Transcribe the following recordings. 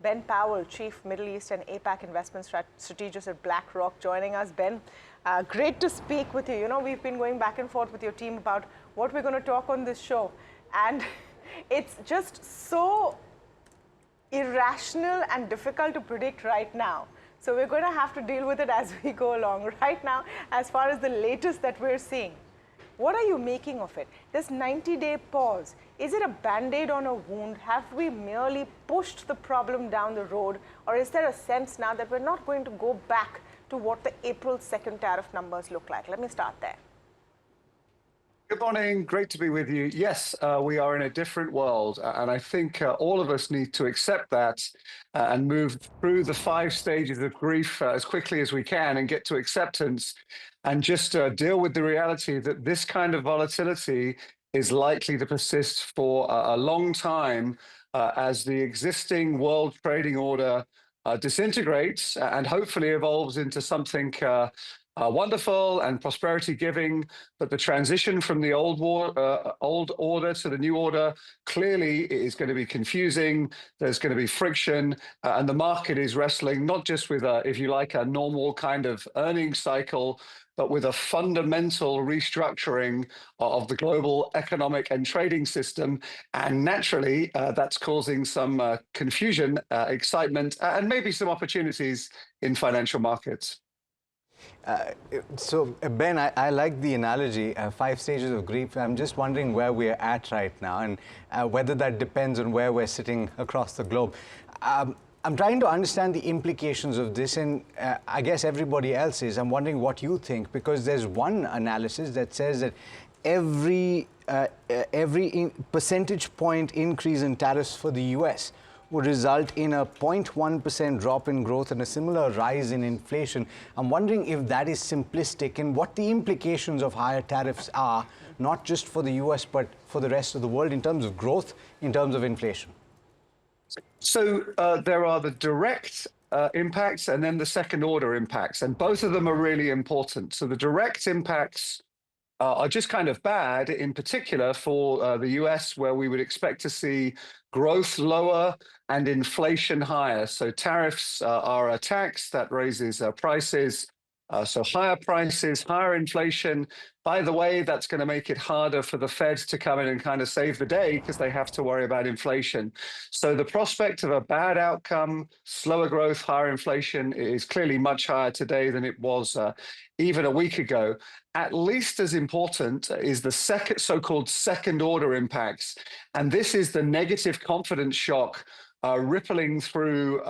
Ben Powell, Chief Middle East and APAC Investment Strategist at BlackRock, joining us. Ben, great to speak with you. You know, we've been going back and forth with your team about what we're going to talk on this show. And it's just so irrational and difficult to predict right now. So we're going to have to deal with it as we go along. Right now, as far as the latest that we're seeing, what are you making of it? This 90-day pause, is it a Band-Aid on a wound? Have we merely pushed the problem down the road? Or is there a sense now that we're not going to go back to what the April 2nd tariff numbers look like? Let me start there. Good morning. Great to be with you. Yes, we are in a different world. And I think all of us need to accept that and move through the 5 stages of grief as quickly as we can and get to acceptance and just deal with the reality that this kind of volatility is likely to persist for a long time as the existing world trading order disintegrates and hopefully evolves into something wonderful and prosperity-giving, but the transition from the old order to the new order clearly is going to be confusing. There's going to be friction, and the market is wrestling not just with, if you like, a normal kind of earnings cycle, but with a fundamental restructuring of the global economic and trading system. And naturally, that's causing some confusion, excitement, and maybe some opportunities in financial markets. So, Ben, I like the analogy, 5 stages of grief. I'm just wondering where we're at right now and whether that depends on where we're sitting across the globe. I'm trying to understand the implications of this, and I guess everybody else is. I'm wondering what you think, because there's one analysis that says that every percentage point increase in tariffs for the US would result in a 0.1% drop in growth and a similar rise in inflation. I'm wondering if that is simplistic and what the implications of higher tariffs are, not just for the US, but for the rest of the world in terms of growth, in terms of inflation. So there are the direct impacts and then the second order impacts, and both of them are really important. So the direct impacts are just kind of bad, in particular for the US, where we would expect to see growth lower and inflation higher. So tariffs are a tax that raises prices. So higher prices, higher inflation. By the way, that's going to make it harder for the Fed to come in and kind of save the day because they have to worry about inflation. So the prospect of a bad outcome, slower growth, higher inflation is clearly much higher today than it was even a week ago. At least as important is the so-called second order impacts. And this is the negative confidence shock rippling through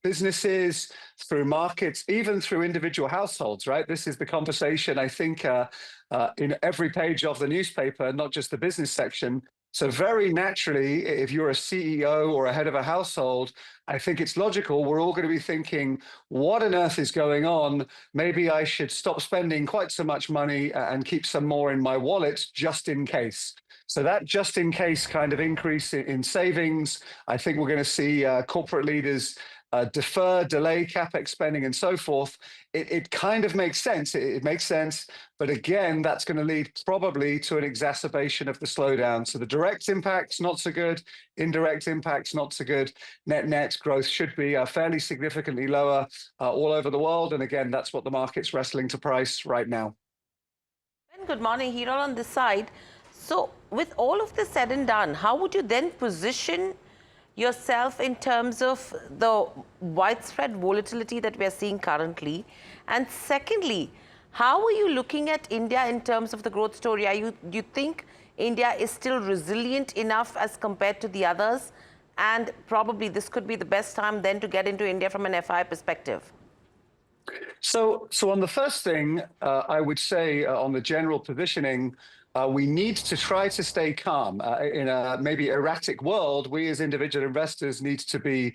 businesses, through markets, even through individual households, right? This is the conversation, I think, in every page of the newspaper, not just the business section. So very naturally, if you're a CEO or a head of a household, I think it's logical we're all going to be thinking, what on earth is going on? Maybe I should stop spending quite so much money and keep some more in my wallet just in case. So that just in case kind of increase in savings, I think we're going to see corporate leaders defer, delay CapEx spending and so forth. It kind of makes sense. It makes sense. But again, that's going to lead probably to an exacerbation of the slowdown. So the direct impacts, not so good. Indirect impacts, not so good. Net growth should be fairly significantly lower all over the world. And again, that's what the market's wrestling to price right now. Good morning, Hero on this side. So with all of this said and done, how would you then position yourself in terms of the widespread volatility that we're seeing currently? And secondly, how are you looking at India in terms of the growth story? Do you think India is still resilient enough as compared to the others? And probably this could be the best time then to get into India from an FI perspective. So on the first thing, I would say on the general positioning, we need to try to stay calm. In a maybe erratic world, we as individual investors need to be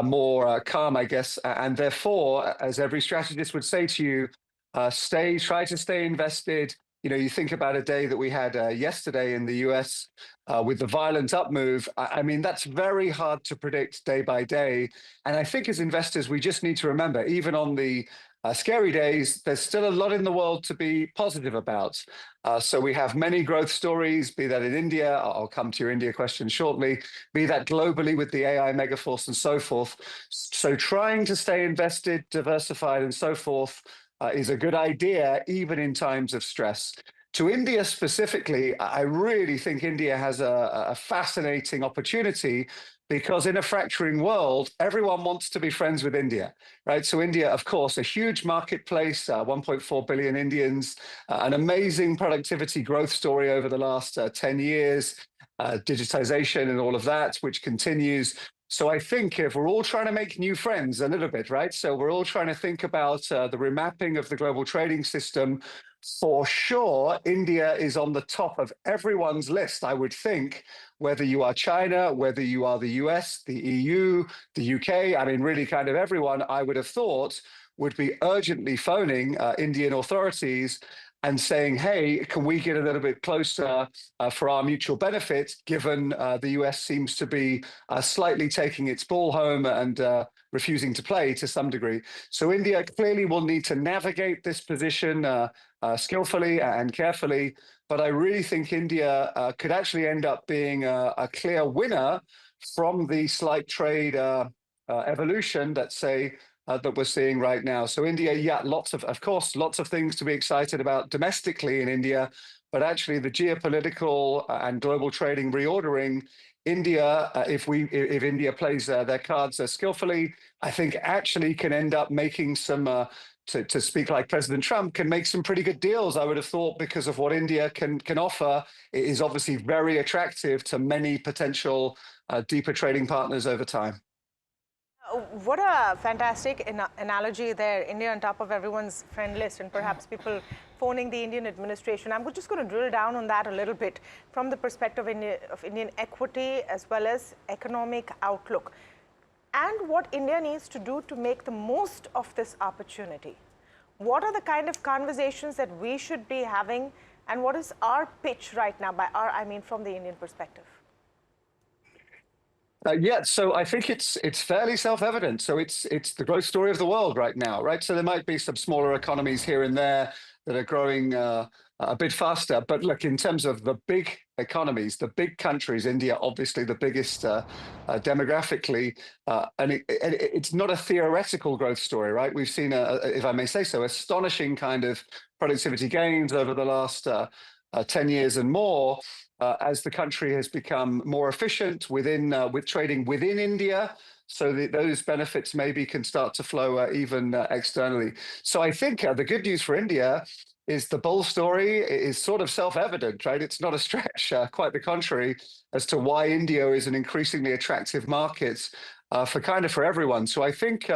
more calm, I guess. And therefore, as every strategist would say to you, try to stay invested. You think about a day that we had yesterday in the US with the violent up move. I mean, that's very hard to predict day by day. And I think as investors, we just need to remember, even on the scary days, there's still a lot in the world to be positive about. So we have many growth stories, be that in India, I'll come to your India question shortly, be that globally with the AI megaforce and so forth. So trying to stay invested, diversified and so forth is a good idea, even in times of stress. To India specifically, I really think India has a fascinating opportunity because in a fracturing world, everyone wants to be friends with India, right? So India, of course, a huge marketplace, 1.4 billion Indians, an amazing productivity growth story over the last 10 years, digitization and all of that, which continues. So I think if we're all trying to make new friends a little bit, right? So we're all trying to think about the remapping of the global trading system. For sure, India is on the top of everyone's list, I would think, whether you are China, whether you are the US, the EU, the UK, I mean, really kind of everyone, I would have thought, would be urgently phoning Indian authorities and saying, hey, can we get a little bit closer for our mutual benefit, given the US seems to be slightly taking its ball home and refusing to play to some degree. So India clearly will need to navigate this position skillfully and carefully. But I really think India could actually end up being a clear winner from the slight trade evolution that we're seeing right now. So India, yeah, of course, lots of things to be excited about domestically in India, but actually the geopolitical and global trading reordering, India, if India plays their cards skillfully, I think actually can end up making some, to speak like President Trump, can make some pretty good deals, I would have thought, because of what India can offer. It is obviously very attractive to many potential deeper trading partners over time. What a fantastic analogy there. India on top of everyone's friend list and perhaps people phoning the Indian administration. I'm just going to drill down on that a little bit from the perspective of Indian equity as well as economic outlook and what India needs to do to make the most of this opportunity. What are the kind of conversations that we should be having and what is our pitch right now? By our, I mean from the Indian perspective. Yeah, so I think it's fairly self-evident. So it's the growth story of the world right now, right? So there might be some smaller economies here and there that are growing a bit faster. But look, in terms of the big economies, the big countries, India, obviously the biggest demographically, and it's not a theoretical growth story, right? We've seen, if I may say so, astonishing kind of productivity gains over the last 10 years and more. As the country has become more efficient with trading within India, so those benefits maybe can start to flow even externally. So I think the good news for India is the bull story is sort of self-evident, right? It's not a stretch, quite the contrary, as to why India is an increasingly attractive market for everyone. So I think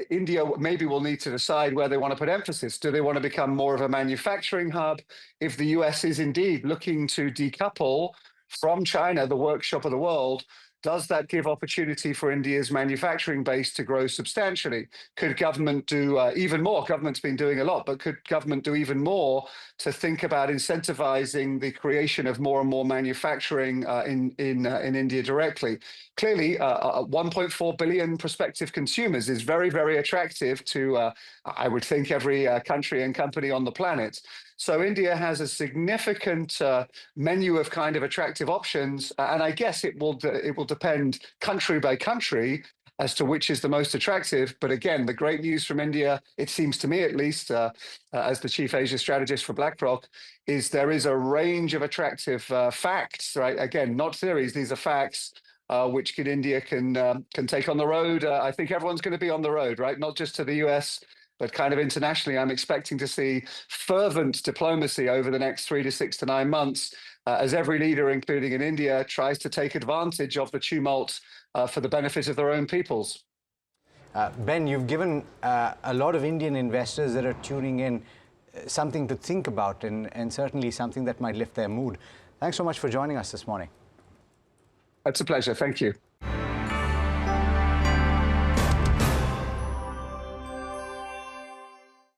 India maybe will need to decide where they want to put emphasis. Do they want to become more of a manufacturing hub? If the US is indeed looking to decouple from China, the workshop of the world, does that give opportunity for India's manufacturing base to grow substantially? Could government do even more? Government's been doing a lot, but could government do even more to think about incentivizing the creation of more and more manufacturing in India directly? Clearly, 1.4 billion prospective consumers is very, very attractive to, I would think, every country and company on the planet. So India has a significant menu of kind of attractive options, and I guess it will depend country by country as to which is the most attractive. But again, the great news from India, it seems to me at least, as the chief Asia strategist for BlackRock, is there is a range of attractive facts, right? Again, not theories, these are facts. Which India can take on the road. I think everyone's going to be on the road, right? Not just to the US, but kind of internationally. I'm expecting to see fervent diplomacy over the next 3 to 6 to 9 months, as every leader, including in India, tries to take advantage of the tumult for the benefit of their own peoples. Ben, you've given a lot of Indian investors that are tuning in something to think about and certainly something that might lift their mood. Thanks so much for joining us this morning. It's a pleasure. Thank you.